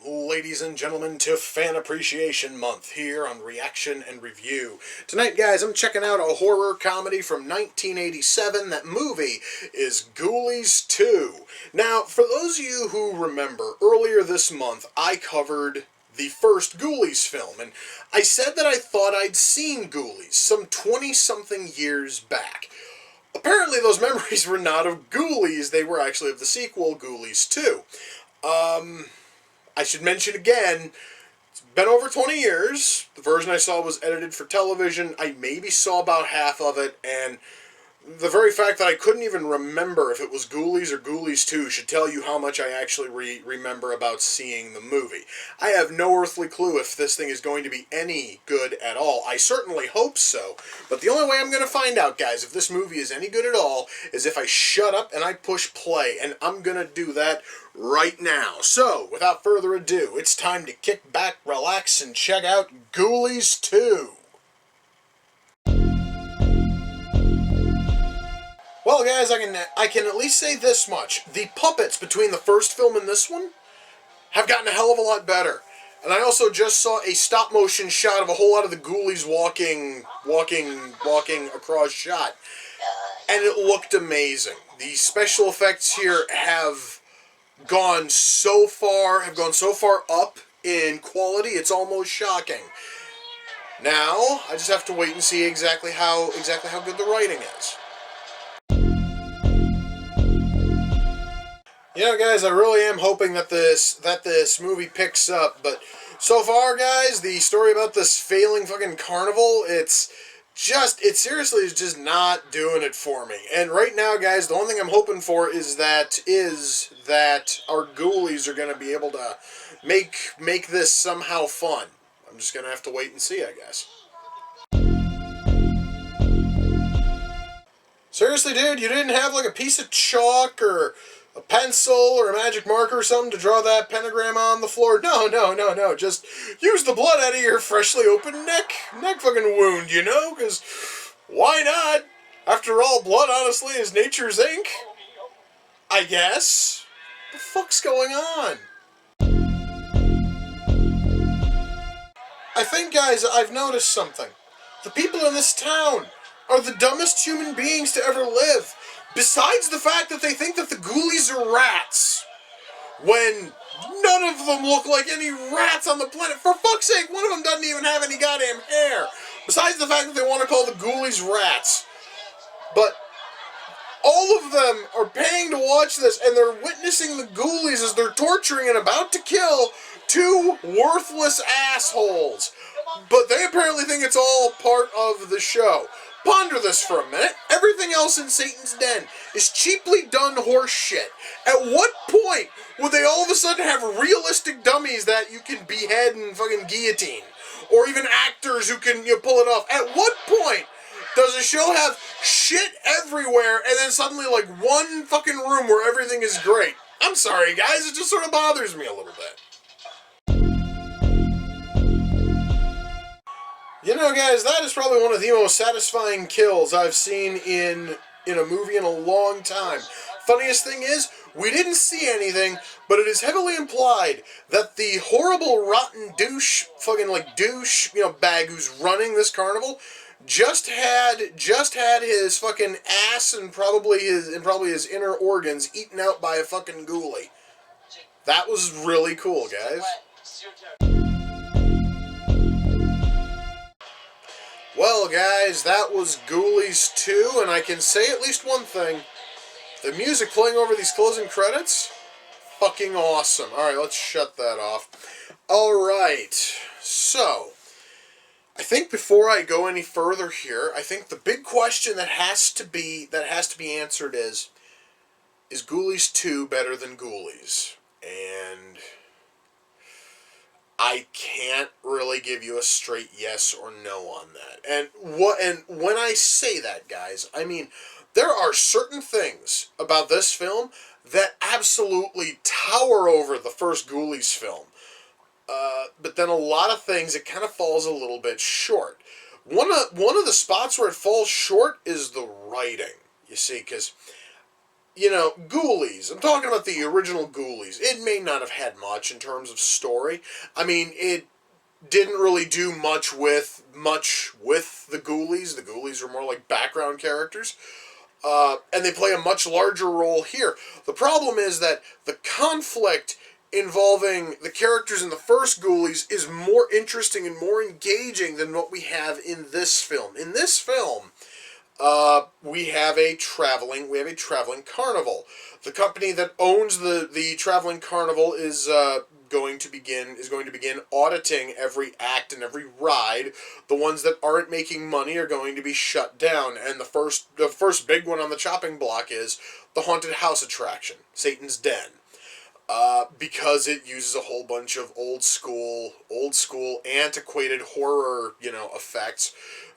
ladies and gentlemen, to Fan Appreciation Month here on Reaction and Review. Tonight, guys, I'm checking out a horror comedy from 1987. That movie is Ghoulies 2. Now, for those of you who remember, earlier this month, I covered the first Ghoulies film, and I said that I thought I'd seen Ghoulies some 20-something years back. Apparently, those memories were not of Ghoulies, they were actually of the sequel, Ghoulies 2. I should mention again, it's been over 20 years. The version I saw was edited for television. I maybe saw about half of it, and the very fact that I couldn't even remember if it was Ghoulies or Ghoulies 2 should tell you how much I actually remember about seeing the movie. I have no earthly clue if this thing is going to be any good at all. I certainly hope so, but the only way I'm going to find out, guys, if this movie is any good at all is if I shut up and I push play, and I'm going to do that right now. So, without further ado, it's time to kick back, relax, and check out Ghoulies 2. Well, guys, I can at least say this much. The puppets between the first film and this one have gotten a hell of a lot better. And I also just saw a stop-motion shot of a whole lot of the Ghoulies walking across shot. And it looked amazing. The special effects here have gone so far up in quality, it's almost shocking. Now, I just have to wait and see exactly how good the writing is. You know, guys, I really am hoping that this movie picks up, but so far, guys, the story about this failing fucking carnival, it seriously is just not doing it for me. And right now, guys, the only thing I'm hoping for is that our Ghoulies are going to be able to make this somehow fun. I'm just going to have to wait and see, I guess. Seriously, dude, you didn't have like a piece of chalk or a pencil or a magic marker or something to draw that pentagram on the floor? No. Just use the blood out of your freshly opened neck fucking wound, you know? Because why not? After all, blood honestly is nature's ink. I guess. What the fuck's going on? I think, guys, I've noticed something. The people in this town are the dumbest human beings to ever live. Besides the fact that they think that the Ghoulies are rats, when none of them look like any rats on the planet. For fuck's sake, one of them doesn't even have any goddamn hair. Besides the fact that they want to call the Ghoulies rats. But all of them are paying to watch this, and they're witnessing the Ghoulies as they're torturing and about to kill two worthless assholes. But they apparently think it's all part of the show. Ponder this for a minute. Everything else in Satan's Den is cheaply done horse shit. At what point would they all of a sudden have realistic dummies that you can behead and fucking guillotine? Or even actors who can pull it off? At what point does a show have shit everywhere and then suddenly like one fucking room where everything is great? I'm sorry, guys. It just sort of bothers me a little bit. You know, guys, that is probably one of the most satisfying kills I've seen in a movie in a long time. Funniest thing is, we didn't see anything, but it is heavily implied that the horrible, rotten douche, bag who's running this carnival just had his fucking ass and probably his inner organs eaten out by a fucking ghoulie. That was really cool, guys. Well, guys, that was Ghoulies 2, and I can say at least one thing. The music playing over these closing credits, fucking awesome. Alright, let's shut that off. Alright, so, I think before I go any further here, I think the big question that has to be answered is Ghoulies 2 better than Ghoulies? And I can't really give you a straight yes or no on that. And when I say that, guys, I mean there are certain things about this film that absolutely tower over the first Ghoulies film. But then a lot of things it kind of falls a little bit short. One of the spots where it falls short is the writing. You see, because you know, Ghoulies. I'm talking about the original Ghoulies. It may not have had much in terms of story. I mean, it didn't really do much with the Ghoulies. The Ghoulies are more like background characters. And they play a much larger role here. The problem is that the conflict involving the characters in the first Ghoulies is more interesting and more engaging than what we have in this film. In this film, we have a traveling carnival. The company that owns the traveling carnival is going to begin auditing every act and every ride. The ones that aren't making money are going to be shut down, and the first big one on the chopping block is the haunted house attraction, Satan's Den. Because it uses a whole bunch of old school, antiquated horror, effects,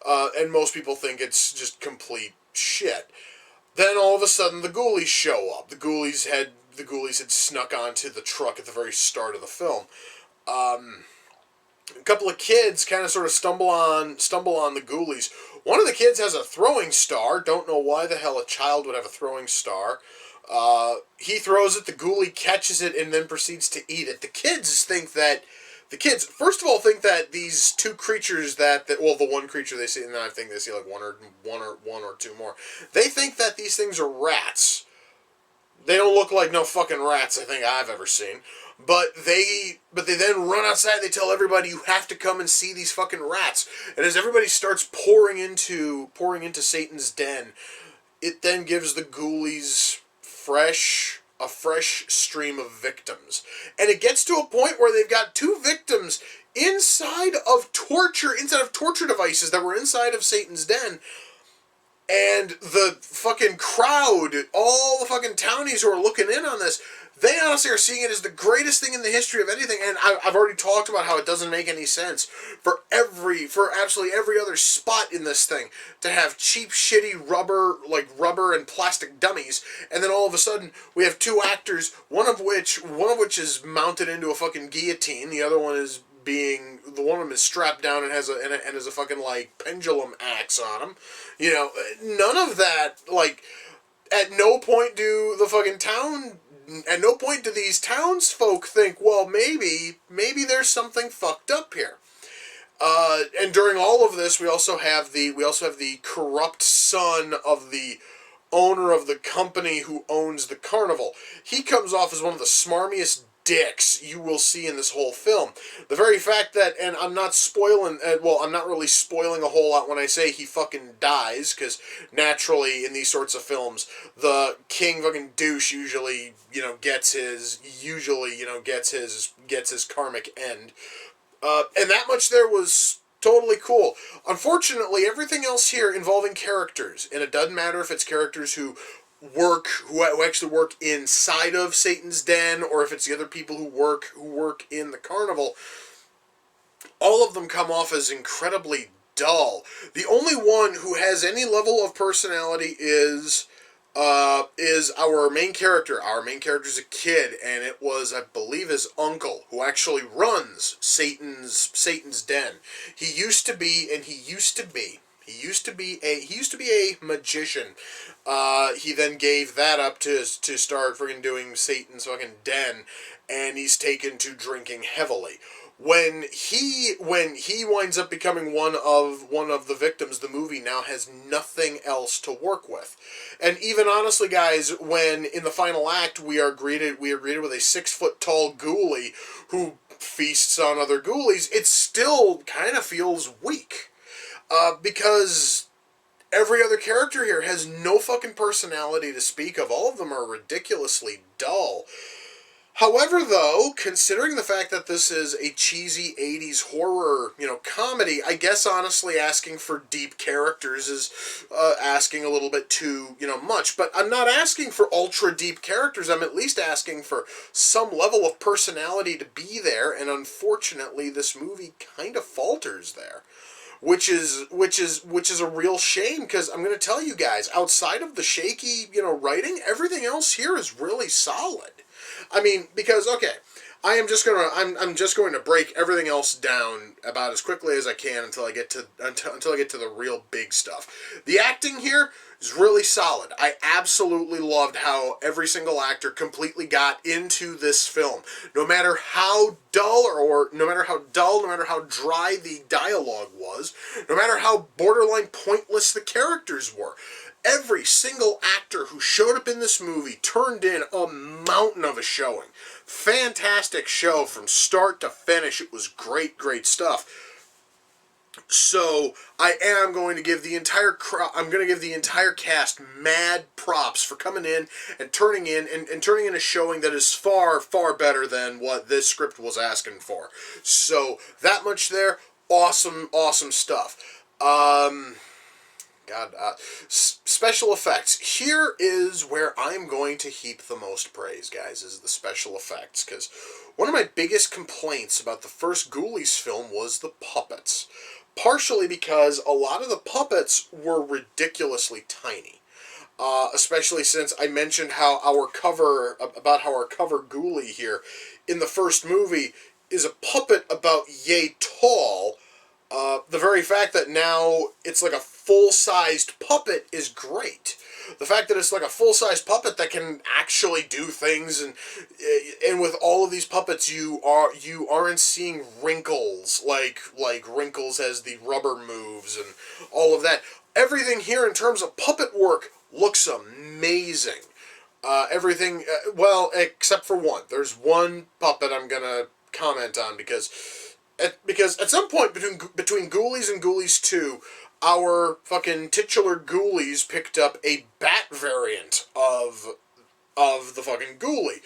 and most people think it's just complete shit. Then all of a sudden, the Ghoulies show up. The Ghoulies had snuck onto the truck at the very start of the film. A couple of kids kind of sort of stumble on the Ghoulies. One of the kids has a throwing star. Don't know why the hell a child would have a throwing star. He throws it, the ghoulie catches it, and then proceeds to eat it. The kids first of all think that these two creatures the one creature they see, and then I think they see like one or two more. They think that these things are rats. They don't look like no fucking rats I think I've ever seen. But they then run outside, they tell everybody, you have to come and see these fucking rats. And as everybody starts pouring into Satan's Den, it then gives the Ghoulies a fresh stream of victims. And it gets to a point where they've got two victims inside of torture devices that were inside of Satan's Den. And the fucking crowd, all the fucking townies who are looking in on this, they honestly are seeing it as the greatest thing in the history of anything. And I've already talked about how it doesn't make any sense for absolutely every other spot in this thing to have cheap, shitty rubber and plastic dummies. And then all of a sudden we have two actors, one of which is mounted into a fucking guillotine. The other one is one of them is strapped down and has a fucking like pendulum axe on him. None of that, like, at no point do these townsfolk think, well, maybe there's something fucked up here. And during all of this, we also have the corrupt son of the owner of the company who owns the carnival. He comes off as one of the smarmiest dicks you will see in this whole film. The very fact that, and I'm not really spoiling a whole lot when I say he fucking dies, because naturally in these sorts of films, the king fucking douche usually gets his karmic end. And that much there was totally cool. Unfortunately, everything else here involving characters, and it doesn't matter if it's characters who actually work inside of Satan's Den, or if it's the other people who work in the carnival, all of them come off as incredibly dull. The only one who has any level of personality is our main character. Our main character is a kid, and it was, I believe, his uncle who actually runs Satan's Den. He used to be a magician. He then gave that up to start freaking doing Satan's fucking Den, and he's taken to drinking heavily. When he winds up becoming one of the victims, the movie now has nothing else to work with. And even honestly, guys, when in the final act we are greeted with a 6-foot-tall ghoulie who feasts on other ghoulies, it still kind of feels weak. Because every other character here has no fucking personality to speak of. All of them are ridiculously dull. However, though, considering the fact that this is a cheesy 80s horror, comedy, I guess honestly asking for deep characters is asking a little bit too, much. But I'm not asking for ultra deep characters. I'm at least asking for some level of personality to be there. And unfortunately, this movie kind of falters there. Which is a real shame, because I'm going to tell you guys, outside of the shaky, writing, everything else here is really solid. I mean, because, okay, I'm just going to break everything else down about as quickly as I can until I get to the real big stuff. The acting here is really solid. I absolutely loved how every single actor completely got into this film. No matter how dull no matter how dry the dialogue was, no matter how borderline pointless the characters were. Every single actor who showed up in this movie turned in a mountain of a showing. Fantastic show from start to finish. It was great, great stuff. So I am going to give the entire cast mad props for coming in and turning in a showing that is far, far better than what this script was asking for. So that much there, awesome, awesome stuff. Special effects. Here is where I'm going to heap the most praise, guys, is the special effects. Because one of my biggest complaints about the first Ghoulies film was the puppets. Partially because a lot of the puppets were ridiculously tiny. Especially since I mentioned how our cover Ghoulie here in the first movie is a puppet about yay tall. The very fact that now it's like a full-sized puppet is great. The fact that it's like a full-sized puppet that can actually do things, and with all of these puppets, you aren't seeing wrinkles like wrinkles as the rubber moves and all of that. Everything here in terms of puppet work looks amazing. Everything, well, except for one. There's one puppet I'm gonna comment on because at some point between Ghoulies and Ghoulies 2, our fucking titular Ghoulies picked up a bat variant of the fucking Ghoulie.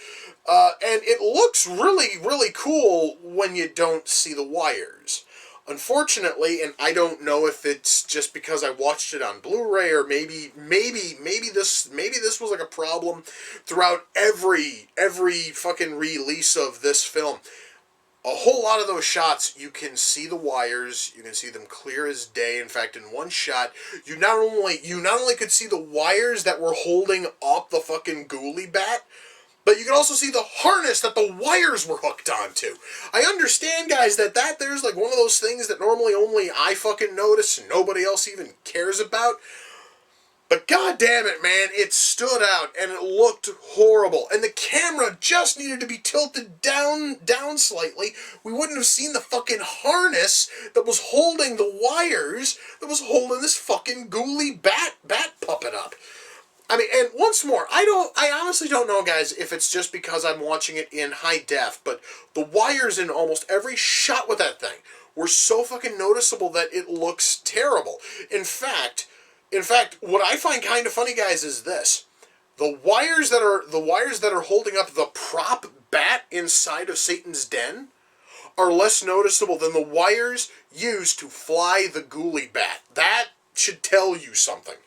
And it looks really, really cool when you don't see the wires. Unfortunately, and I don't know if it's just because I watched it on Blu-ray or maybe this was like a problem throughout every fucking release of this film. A whole lot of those shots, you can see the wires, you can see them clear as day. In fact, in one shot, you not only could see the wires that were holding up the fucking Ghoulie bat, but you can also see the harness that the wires were hooked onto. I understand, guys, that there's like one of those things that normally only I fucking notice and nobody else even cares about. But god damn it, man, it stood out and it looked horrible. And the camera just needed to be tilted down slightly. We wouldn't have seen the fucking harness that was holding the wires that was holding this fucking Ghoulie bat puppet up. I mean, and once more, I honestly don't know, guys, if it's just because I'm watching it in high def, but the wires in almost every shot with that thing were so fucking noticeable that it looks terrible. In fact, what I find kind of funny, guys, is this. The wires that are holding up the prop bat inside of Satan's den are less noticeable than the wires used to fly the Ghoulie bat. That should tell you something.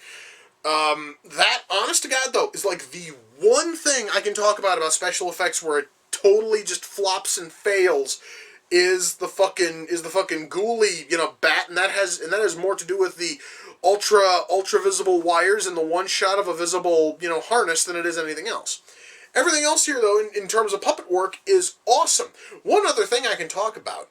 That, honest to God, though, is like the one thing I can talk about special effects where it totally just flops and fails is the fucking Ghoulie, bat, and that has more to do with the ultra visible wires and the one shot of a visible, harness than it is anything else. Everything else here, though, in terms of puppet work, is awesome. One other thing I can talk about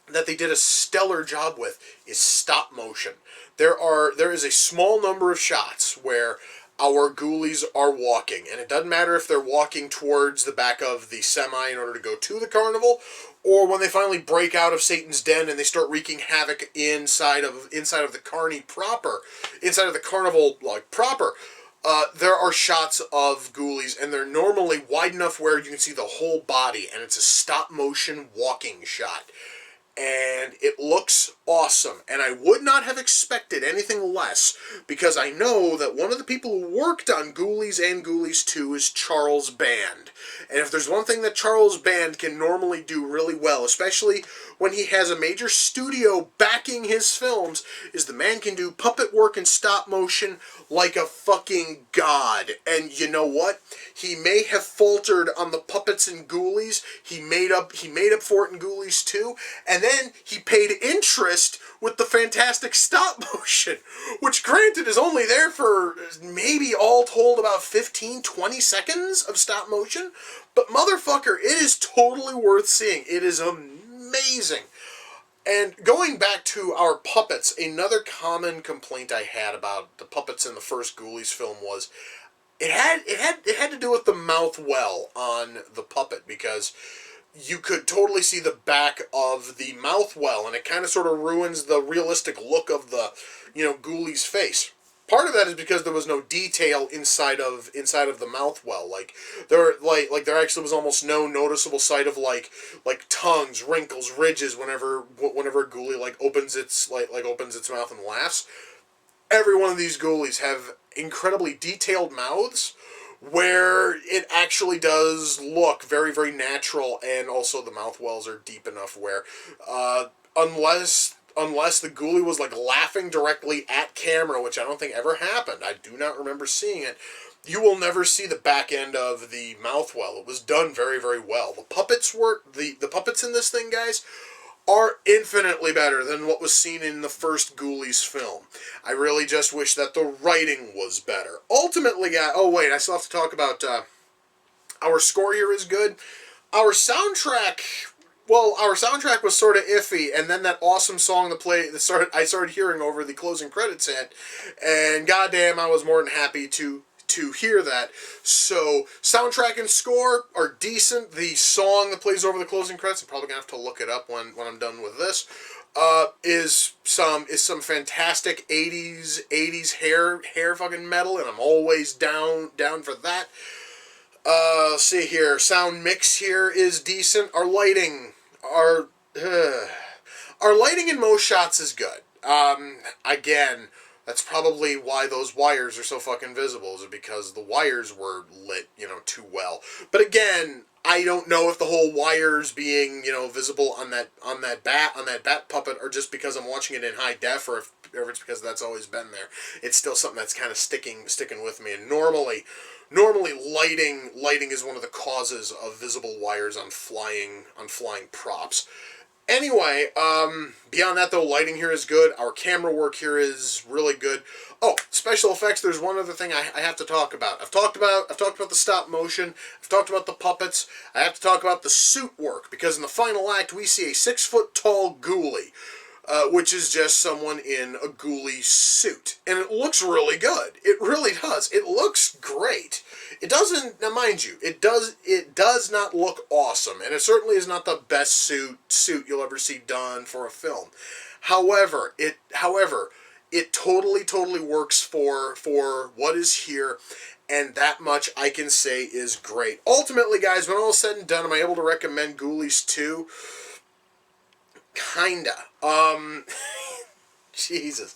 that they did a stellar job with is stop motion. There is a small number of shots where our Ghoulies are walking, and it doesn't matter if they're walking towards the back of the semi in order to go to the carnival, or when they finally break out of Satan's den and they start wreaking havoc inside of the carnival proper. There are shots of Ghoulies, and they're normally wide enough where you can see the whole body, and it's a stop motion walking shot. And it looks awesome, and I would not have expected anything less, because I know that one of the people who worked on Ghoulies and Ghoulies 2 is Charles Band. And if there's one thing that Charles Band can normally do really well, especially when he has a major studio backing his films, is the man can do puppet work and stop motion like a fucking god. And you know what? He may have faltered on the puppets in Ghoulies. He made up for it in Ghoulies 2, and then he paid interest with the fantastic stop motion, which granted is only there for maybe all told about 15-20 seconds of stop motion, but motherfucker, it is totally worth seeing. It is amazing. And going back to our puppets, another common complaint I had about the puppets in the first Ghoulies film was it had to do with the mouth well on the puppet, because you could totally see the back of the mouth well, and it kind of sort of ruins the realistic look of the, Ghoulies' face. Part of that is because there was no detail inside of the mouth well. There actually was almost no noticeable sight of like tongues, wrinkles, ridges whenever a ghoulie opens its opens its mouth and laughs. Every one of these ghoulies have incredibly detailed mouths where it actually does look very, very natural, and also the mouth wells are deep enough where, unless the ghoulie was laughing directly at camera, which I don't think ever happened, I do not remember seeing it, you will never see the back end of the mouth well. It was done very, very well. The puppets in this thing, guys, are infinitely better than what was seen in the first Ghoulies film. I really just wish that the writing was better. Ultimately, oh wait, I still have to talk about our score here is good. Our soundtrack, our soundtrack was sort of iffy, and then that awesome song I started hearing over the closing credits hit, and goddamn, I was more than happy to hear that. So soundtrack and score are decent. The song that plays over the closing credits, I'm probably gonna have to look it up when I'm done with this, is some fantastic 80s hair fucking metal, and I'm always down for that. Let's see here. Sound mix here is decent. Our lighting in most shots is good. Again, that's probably why those wires are so fucking visible, is because the wires were lit, too well. But again, I don't know if the whole wires being, visible on that bat puppet are just because I'm watching it in high def, or if it's because that's always been there. It's still something that's kind of sticking with me. And normally lighting is one of the causes of visible wires on flying props. Anyway, beyond that though, lighting here is good. Our camera work here is really good. Oh, special effects. There's one other thing I have to talk about. I've talked about the stop motion. I've talked about the puppets. I have to talk about the suit work, because in the final act we see a 6-foot-tall ghoulie, which is just someone in a ghoulie suit, and it looks really good. It really does. It looks great. It doesn't. Now, mind you, it does not look awesome, and it certainly is not the best suit you'll ever see done for a film. However, it totally works for what is here, and that much I can say is great. Ultimately, guys, when all is said and done, am I able to recommend Ghoulies 2? Kinda. Jesus.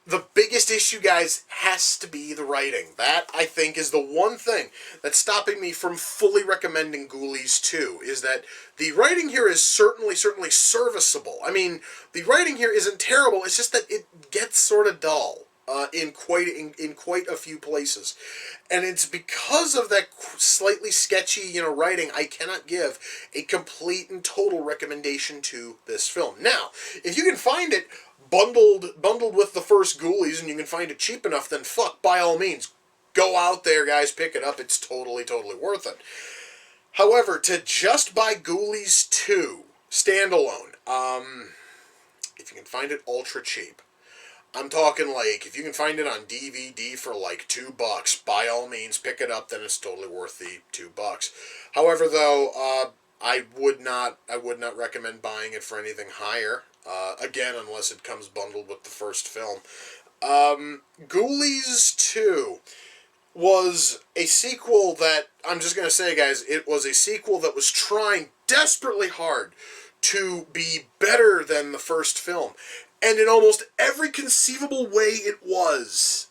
The biggest issue, guys, has to be the writing. That, I think, is the one thing that's stopping me from fully recommending Ghoulies 2, is that the writing here is certainly serviceable. I mean, the writing here isn't terrible, it's just that it gets sort of dull. In quite a few places, and it's because of that slightly sketchy, writing. I cannot give a complete and total recommendation to this film. Now, if you can find it bundled with the first Ghoulies, and you can find it cheap enough, then fuck, by all means, go out there, guys, pick it up. It's totally worth it. However, to just buy Ghoulies 2 standalone, if you can find it ultra cheap. I'm talking if you can find it on DVD for $2, by all means pick it up, then it's totally worth the $2. However, though, I would not recommend buying it for anything higher, again, unless it comes bundled with the first film. Ghoulies 2 was a sequel that, I'm just going to say, guys, it was a sequel that was trying desperately hard to be better than the first film. And in almost every conceivable way it was,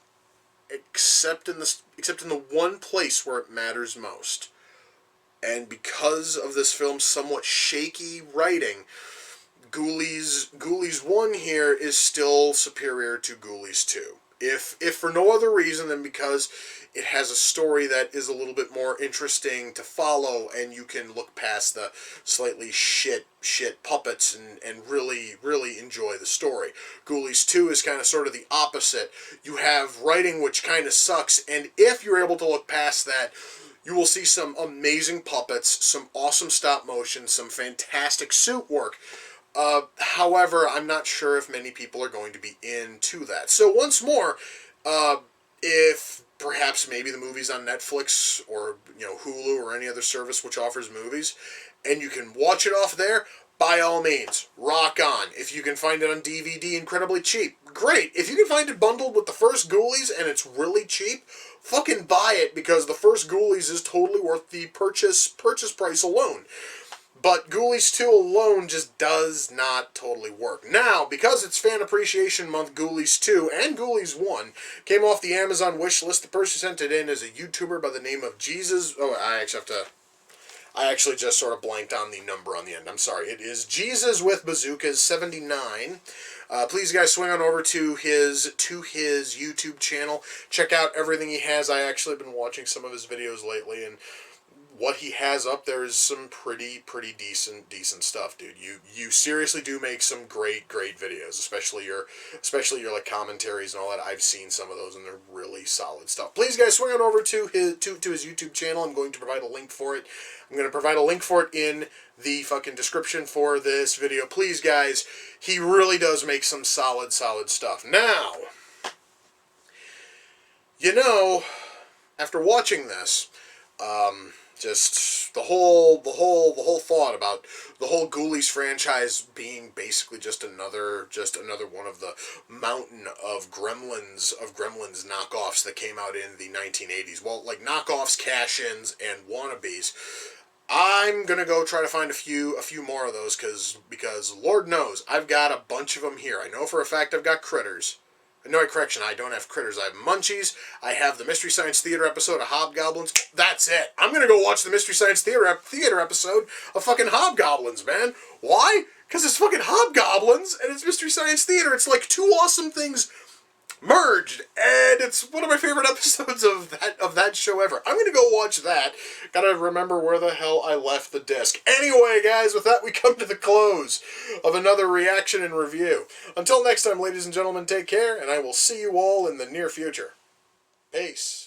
except in the one place where it matters most. And because of this film's somewhat shaky writing, Ghoulies 1 here is still superior to Ghoulies 2. If for no other reason than because it has a story that is a little bit more interesting to follow, and you can look past the slightly shit puppets and really enjoy the story. Ghoulies 2 is kind of sort of the opposite. You have writing which kind of sucks, and if you're able to look past that, you will see some amazing puppets, some awesome stop motion, some fantastic suit work. However, I'm not sure if many people are going to be into that. So once more, if perhaps maybe the movie's on Netflix or Hulu or any other service which offers movies, and you can watch it off there, by all means, rock on. If you can find it on DVD incredibly cheap, great. If you can find it bundled with the first Ghoulies and it's really cheap, fucking buy it, because the first Ghoulies is totally worth the purchase price alone. But Ghoulies 2 alone just does not totally work. Now, because it's Fan Appreciation Month, Ghoulies 2 and Ghoulies 1 came off the Amazon wish list. The person sent it in as a YouTuber by the name of Jesus. Oh, I actually just sort of blanked on the number on the end. I'm sorry. It is Jesus with Bazookas 79. Please, guys, swing on over to his YouTube channel. Check out everything he has. I actually have been watching some of his videos lately, and what he has up there is some pretty decent stuff, dude. You seriously do make some great videos, especially your like commentaries and all that. I've seen some of those and they're really solid stuff. Please, guys, swing on over to his YouTube channel. I'm going to provide a link for it. I'm going to provide a link for it in the fucking description for this video. Please, guys, he really does make some solid stuff. Now, after watching this, just the whole thought about the whole Ghoulies franchise being basically just another one of the mountain of Gremlins knockoffs that came out in the 1980s. Well, like knockoffs, cash-ins, and wannabes. I'm gonna go try to find a few more of those because Lord knows I've got a bunch of them here. I know for a fact I've got Critters. No, correction, I don't have Critters. I have Munchies. I have the Mystery Science Theater episode of Hobgoblins. That's it. I'm going to go watch the Mystery Science Theater episode of fucking Hobgoblins, man. Why? Because it's fucking Hobgoblins and it's Mystery Science Theater. It's like two awesome things merged, and it's one of my favorite episodes of that show ever. I'm going to go watch that. Gotta remember where the hell I left the disc. Anyway, guys, with that, we come to the close of another reaction and review. Until next time, ladies and gentlemen, take care, and I will see you all in the near future. Peace.